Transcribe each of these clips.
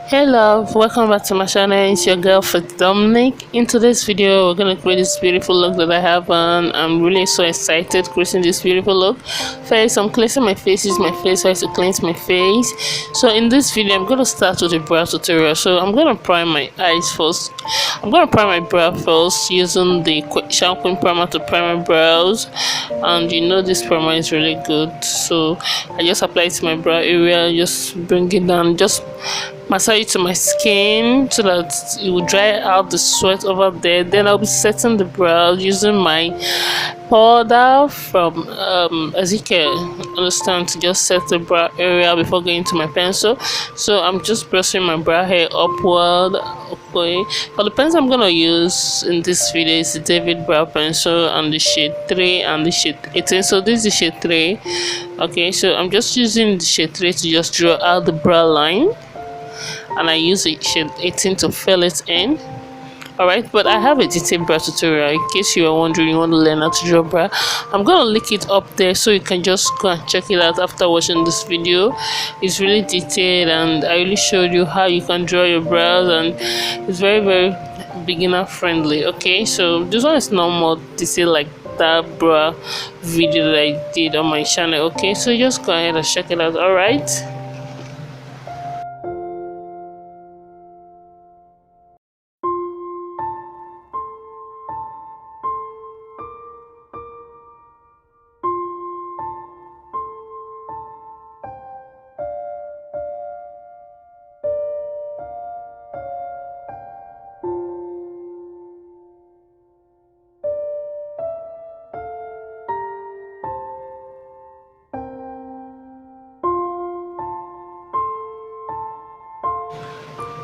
Hey love, welcome back to my channel. It's your girl faithdominic. In today's video, we're gonna create this beautiful look that I have on. I'm really so excited creating this beautiful look. First, I'm cleansing my face. Use my face oil to cleanse my face. So in this video, I'm gonna start with a brow tutorial. So I'm gonna prime my eyes first. I'm gonna prime my brow first using the shampoo primer to prime my brows. And you know this primer is really good. So I just apply it to my brow area. Just bring it down. Just massage it to my skin so that it will dry out the sweat over there. Then I'll be setting the brow using my powder from Zikel. Understand, to just set the brow area before going to my pencil. So I'm just brushing my brow hair upward. Okay, for the pencil I'm gonna use in this video is the David brow pencil and the shade 3 and the shade 18. So this is the shade 3. Okay, so I'm just using the shade 3 to just draw out the brow line, and I use the shade 18 to fill it in. Alright, but I have a detailed brow tutorial in case you are wondering, you want to learn how to draw brow. I'm gonna link it up there so you can just go and check it out after watching this video. It's really detailed and I really showed you how you can draw your brows, and it's very beginner friendly. Okay, so this one is not more detailed like that brow video that I did on my channel. Okay, so just go ahead and check it out. Alright.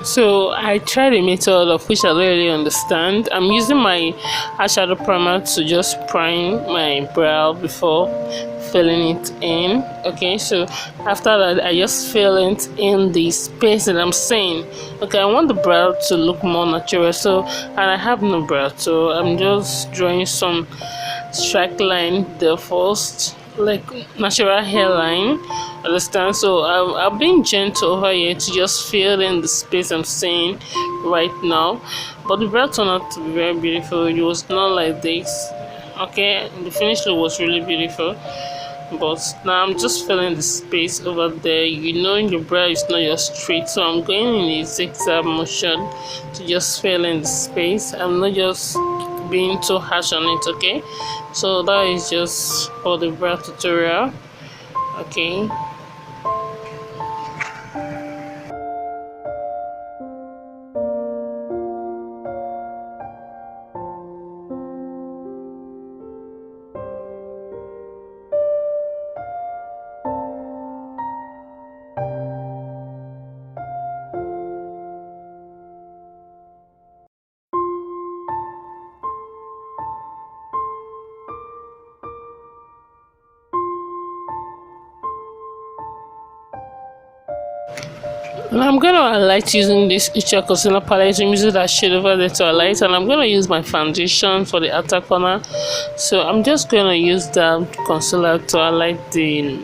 So I tried a method of which I don't really understand. I'm using my eyeshadow primer to just prime my brow before filling it in. Okay, so after that I just fill it in the space that I'm saying. Okay, I want the brow to look more natural, so, and I have no brow, so I'm just drawing some strike line there first, like natural hairline. Understand? So I've been gentle over here to just fill in the space I'm saying right now, but the brow turned out to be very beautiful. It was not like this. Okay, the finished look was really beautiful, but now I'm just filling the space over there. You know, your brow is not just straight, so I'm going in a zigzag motion to just fill in the space. I'm not just being too harsh on it. Okay, so that is just for the brow tutorial. Okay. And I'm gonna highlight using this Ushas concealer palette. I'm using that shade over there to highlight, and I'm gonna use my foundation for the outer corner. So I'm just gonna use that concealer to highlight this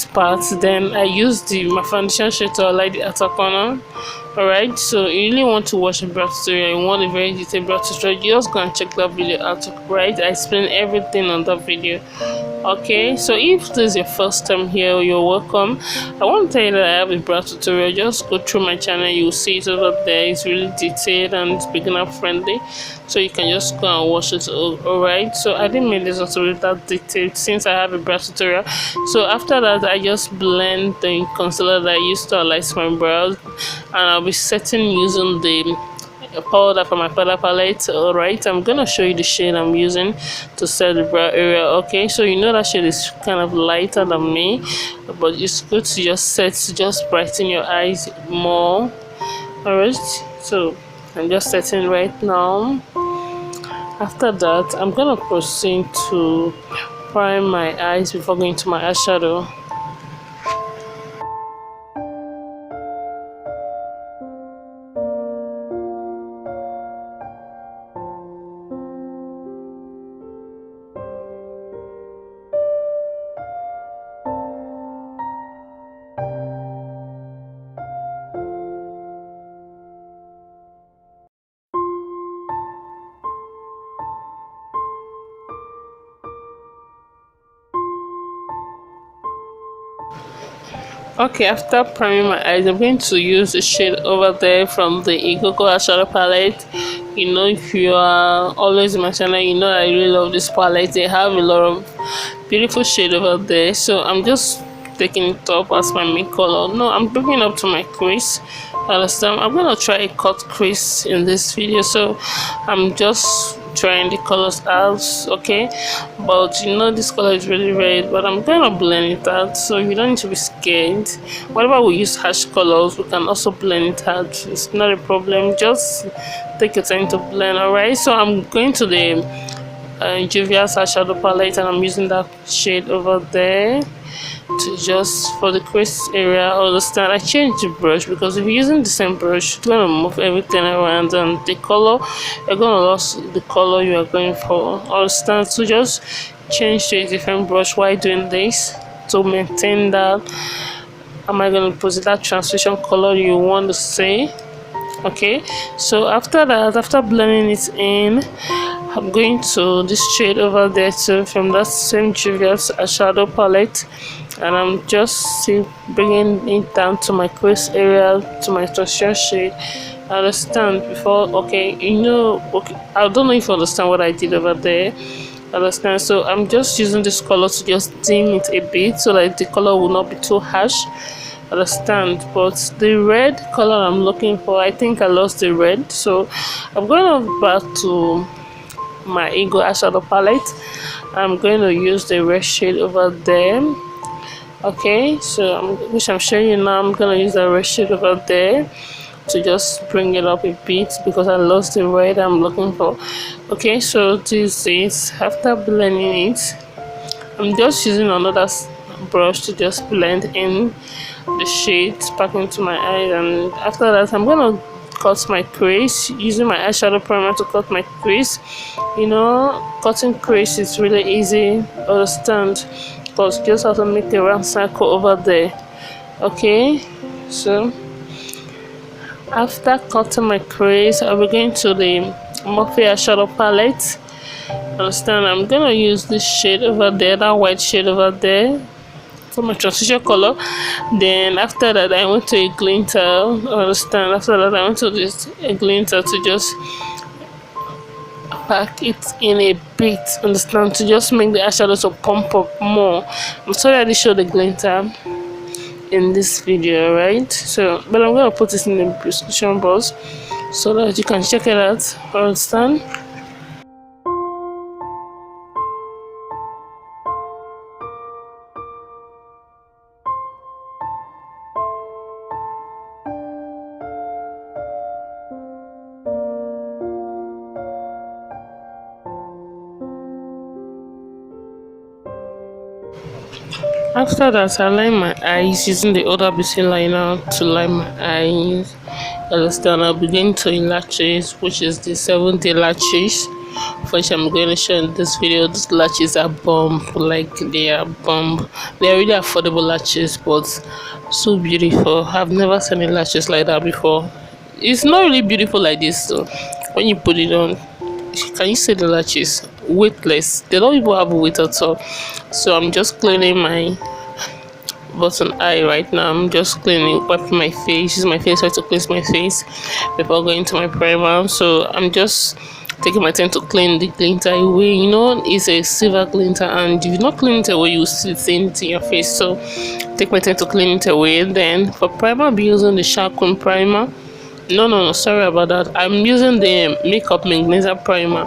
part. Then I use my foundation shade to highlight the outer corner. Alright, so you really want to watch a brow tutorial, you want a very detailed brow tutorial, you just go and check that video out. Right, I explain everything on that video. Okay, so if this is your first time here, you're welcome. I want to tell you that I have a brow tutorial. Just go through my channel, you'll see it over there. It's really detailed and it's beginner friendly, so you can just go and watch it. Alright, so I didn't make this tutorial that detailed since I have a brow tutorial. So after that, I just blend the concealer that I used to highlight my brows, and I'll be setting using the powder from my powder palette. Alright, I'm gonna show you the shade I'm using to set the brow area. Okay, so you know that shade is kind of lighter than me, but it's good to just set to just brighten your eyes more. Alright, so I'm just setting right now. After that, I'm gonna proceed to prime my eyes before going to my eyeshadow. Okay, after priming my eyes, I'm going to use the shade over there from the Igoko eyeshadow palette. You know, if you are always in my channel, you know I really love this palette. They have a lot of beautiful shade over there. So I'm just taking it up as my main color. No, I'm bringing up to my crease. Understand? I'm gonna try a cut crease in this video, so I'm just trying the colors out. Okay, but you know this color is really red, but I'm gonna blend it out, so you don't need to be scared. Whenever we use harsh colors, we can also blend it out. It's not a problem, just take your time to blend. All right, so I'm going to the Juvia's eyeshadow palette, and I'm using that shade over there to just for the crease area. Understand, I changed the brush because if you're using the same brush, you're gonna move everything around, and the color, you're gonna lose the color you are going for. Understand, so just change to a different brush while doing this to maintain that. Am I gonna put that transition color you want to say? Okay, so after that, after blending it in, I'm going to this shade over there too from that same Juvia's eyeshadow palette, and I'm just bringing it down to my crease area, to my transition shade. I understand before, okay, you know, okay, I don't know if you understand what I did over there. Understand, so I'm just using this color to just dim it a bit so that the color will not be too harsh. Understand, but the red color I'm looking for, I think I lost the red, so I'm going back to my Ego eyeshadow palette. I'm going to use the red shade over there. Okay, so which I'm showing you now, I'm going to use the red shade over there to just bring it up a bit because I lost the red I'm looking for. Okay, so this is after blending it, I'm just using another brush to just blend in the shades back into my eye, and after that I'm gonna cut my crease using my eyeshadow primer to cut my crease. You know, cutting crease is really easy, understand, because you just have to make a round circle over there. Okay, so after cutting my crease, I'll be going to the Morphe eyeshadow palette. Understand, I'm gonna use this shade over there, that white shade over there, for my transition color. Then after that I went to a glinter. Understand, after that I went to this a glinter to just pack it in a bit. Understand, to just make the eyeshadow to pump up more. I'm sorry I didn't show the glinter in this video, right? So but I'm gonna put it in the description box so that you can check it out. Understand. After that, I line my eyes using the hudabeauty liner to line my eyes. Understand, I'll begin to lashes, which is the 7-day lashes, which I'm going to show in this video. These lashes are bomb, like they are bomb. They are really affordable lashes, but so beautiful. I've never seen any lashes like that before. It's not really beautiful like this, so when you put it on, can you see the lashes? Weightless. They don't even have weight at all. So I'm just cleaning my bottom eye right now. I'm just cleaning, wiping my face, using my face to cleanse my face before going to my primer. So I'm just taking my time to clean the glinter away. You know, it's a silver glinter, and if you not clean it away, you will see it in your face. So take my time to clean it away. Then for primer, I'll be using the Charcoal primer. No, sorry about that. I'm using the makeup magnesia primer.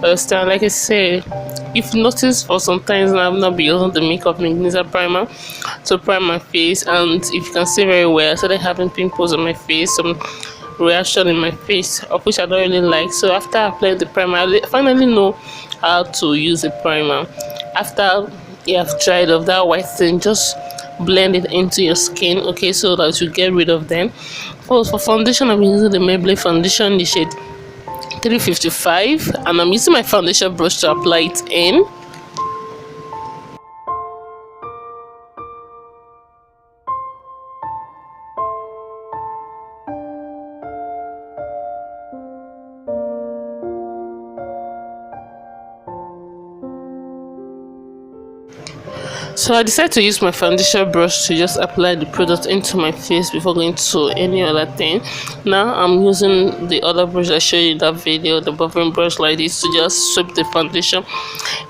Understand, like I said, if you notice, for some times I've not been using the makeup magnesia primer to prime my face, and if you can see very well, I started having pimples on my face, some reaction in my face, of which I don't really like. So after I applied the primer, I finally know how to use a primer. After you have tried of that white thing, just blend it into your skin, okay, so that you get rid of them. For foundation, I'm using the Maybelline foundation, the shade 355, and I'm using my foundation brush to apply it in. So I decided to use my foundation brush to just apply the product into my face before going to any other thing. Now I'm using the other brush I showed you in that video, the buffering brush like this, to just sweep the foundation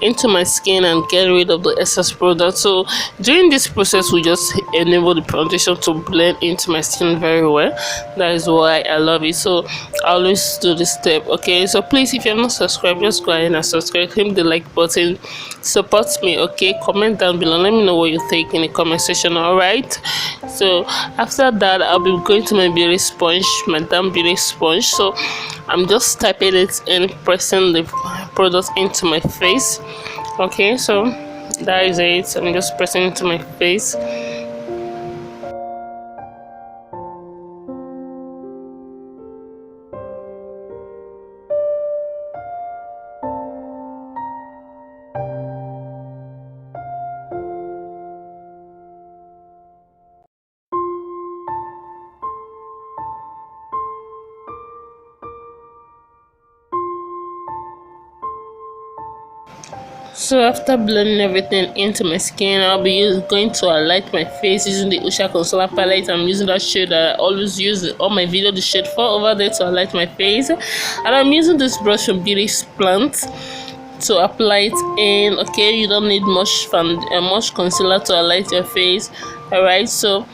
into my skin and get rid of the excess product. So during this process, we just enable the foundation to blend into my skin very well. That is why I love it. So I always do this step. Okay, so please, if you're not subscribed, just go ahead and subscribe, hit the like button, support me. Okay, comment down below, let me know what you think in the comment section. All right, so after that, I'll be going to my beauty sponge, my damn beauty sponge. So I'm just tapping it and pressing the product into my face. Okay, so that is it. I'm just pressing into my face. So after blending everything into my skin, I'll be going to highlight my face using the Ushas concealer palette. I'm using that shade that I always use in all my videos, the shade 4 over there, to highlight my face. And I'm using this brush from Beauty Plant to apply it in. Okay, you don't need much concealer to highlight your face. Alright, so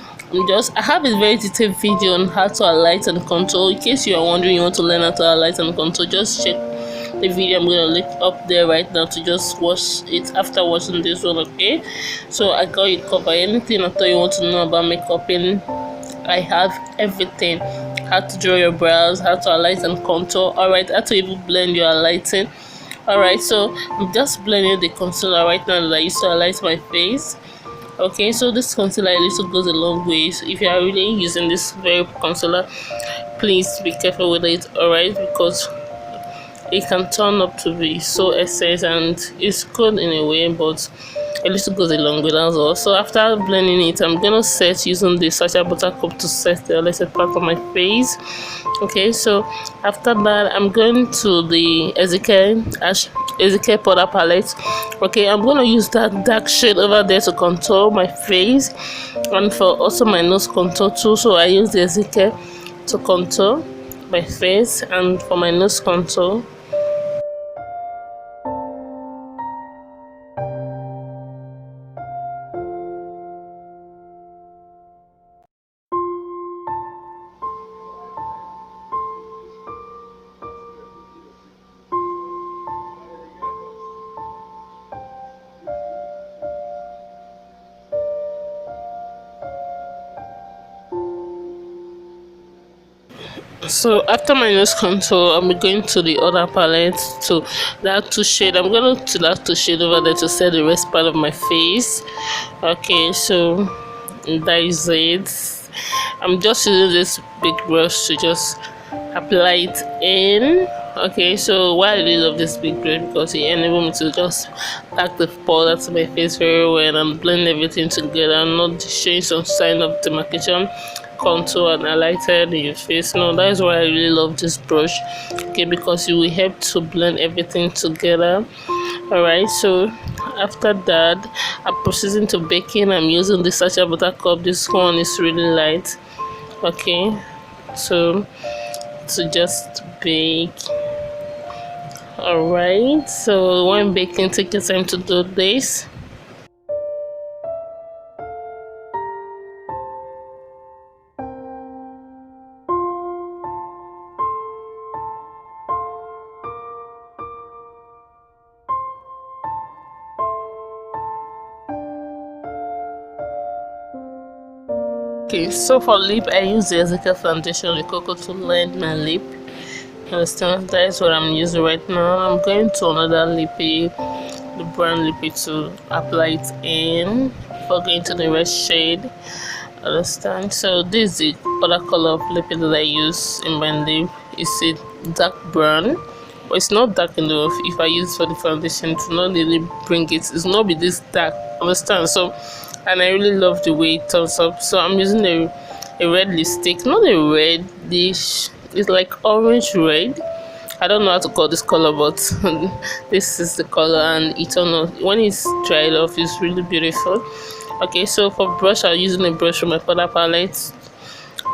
I have a very detailed video on how to highlight and contour. In case you are wondering, you want to learn how to highlight and contour, just check the video I'm gonna link up there right now to just watch it after watching this one. Okay, so I got you covered. Anything at all you want to know about makeup, and I have everything: how to draw your brows, how to highlight and contour, all right, how to even blend your highlighting. All right, so I'm just blending the concealer right now that I used to highlight my face. Okay, so this concealer also goes a long way. So if you are really using this very concealer, please be careful with it. All right, because it can turn up to be so excess, and it's good in a way, but it also goes a long way as well. So after blending it, I'm gonna set using the Sacha buttercup to set the lesser part of my face. Okay, so after that, I'm going to the Zikel powder palette. Okay, I'm gonna use that dark shade over there to contour my face, and for also my nose contour too. So I use the Zikel to contour my face and for my nose contour. So after my nose contour, I'm going to the other palette to that two shade. I'm going to that two shade over there to set the rest part of my face. Okay, so that is it. I'm just using this big brush to just apply it in. Okay, so why I really love this big brush, because it enables me to just pack the powder to my face very well and blend everything together and not showing some sign of demarcation, contour and highlighted in your face. No, that is why I really love this brush. Okay, because it will help to blend everything together. Alright, so after that, I'm proceeding to baking. I'm using the Sacha buttercup. This one is really light. Okay, so to just bake. Alright, so when baking, take your time to do this. Okay, so for lip, I use the Zikel foundation, the cocoa, to line my lip. Understand? That is what I'm using right now. I'm going to another lippy, the brown lippy, to apply it in before going to the red shade. Understand? So this is the other color of lippy that I use in my lip. It's a dark brown, but it's not dark enough. If I use for the foundation to not really bring it, it's not be this dark. Understand? So, and I really love the way it turns up. So I'm using a red lipstick, not a reddish, it's like orange red. I don't know how to call this color, but this is the color, and it's on when it's dried off, it's really beautiful. Okay, so for brush, I'm using a brush from my powder palette.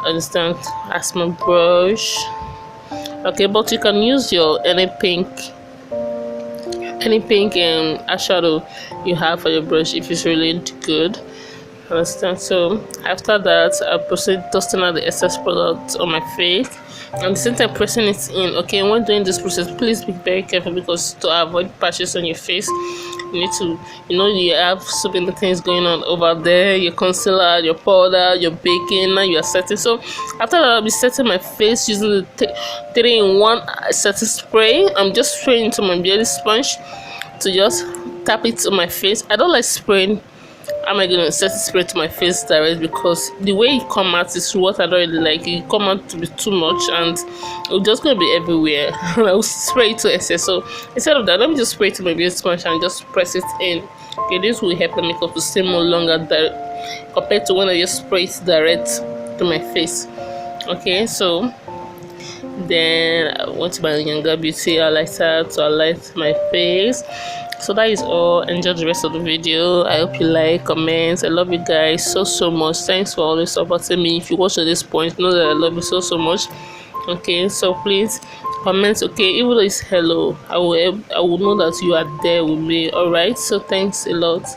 Understand, as my brush. Okay, but you can use your any pink eyeshadow you have for your brush if it's really good. Understand? So after that, I proceed dusting out the excess product on my face, and the same time pressing it in. Okay, when doing this process, please be very careful, because to avoid patches on your face, you need to, you have so many things going on over there, your concealer, your powder, your baking. Now you are setting. So after that, I'll be setting my face using the 3-in-1 setting spray. I'm just spraying into my beauty sponge to just tap it on my face. I don't like spraying. Am I gonna set spray to my face direct, because the way it come out is what I don't really like. It come out to be too much, and it's just gonna be everywhere. I will spray it to excess. So instead of that, let me just spray it to my beauty sponge and just press it in. Okay, this will help the makeup to stay more longer compared to when I just spray it direct to my face. Okay, so then I went to my younger beauty highlighter to highlight my face. So that is all. Enjoy the rest of the video. I hope you like, comments. I love you guys so much. Thanks for always supporting me. If you watch to this point, know that I love you so much. Okay, so please comment. Okay, even though it's hello, I will know that you are there with me. All right, so thanks a lot.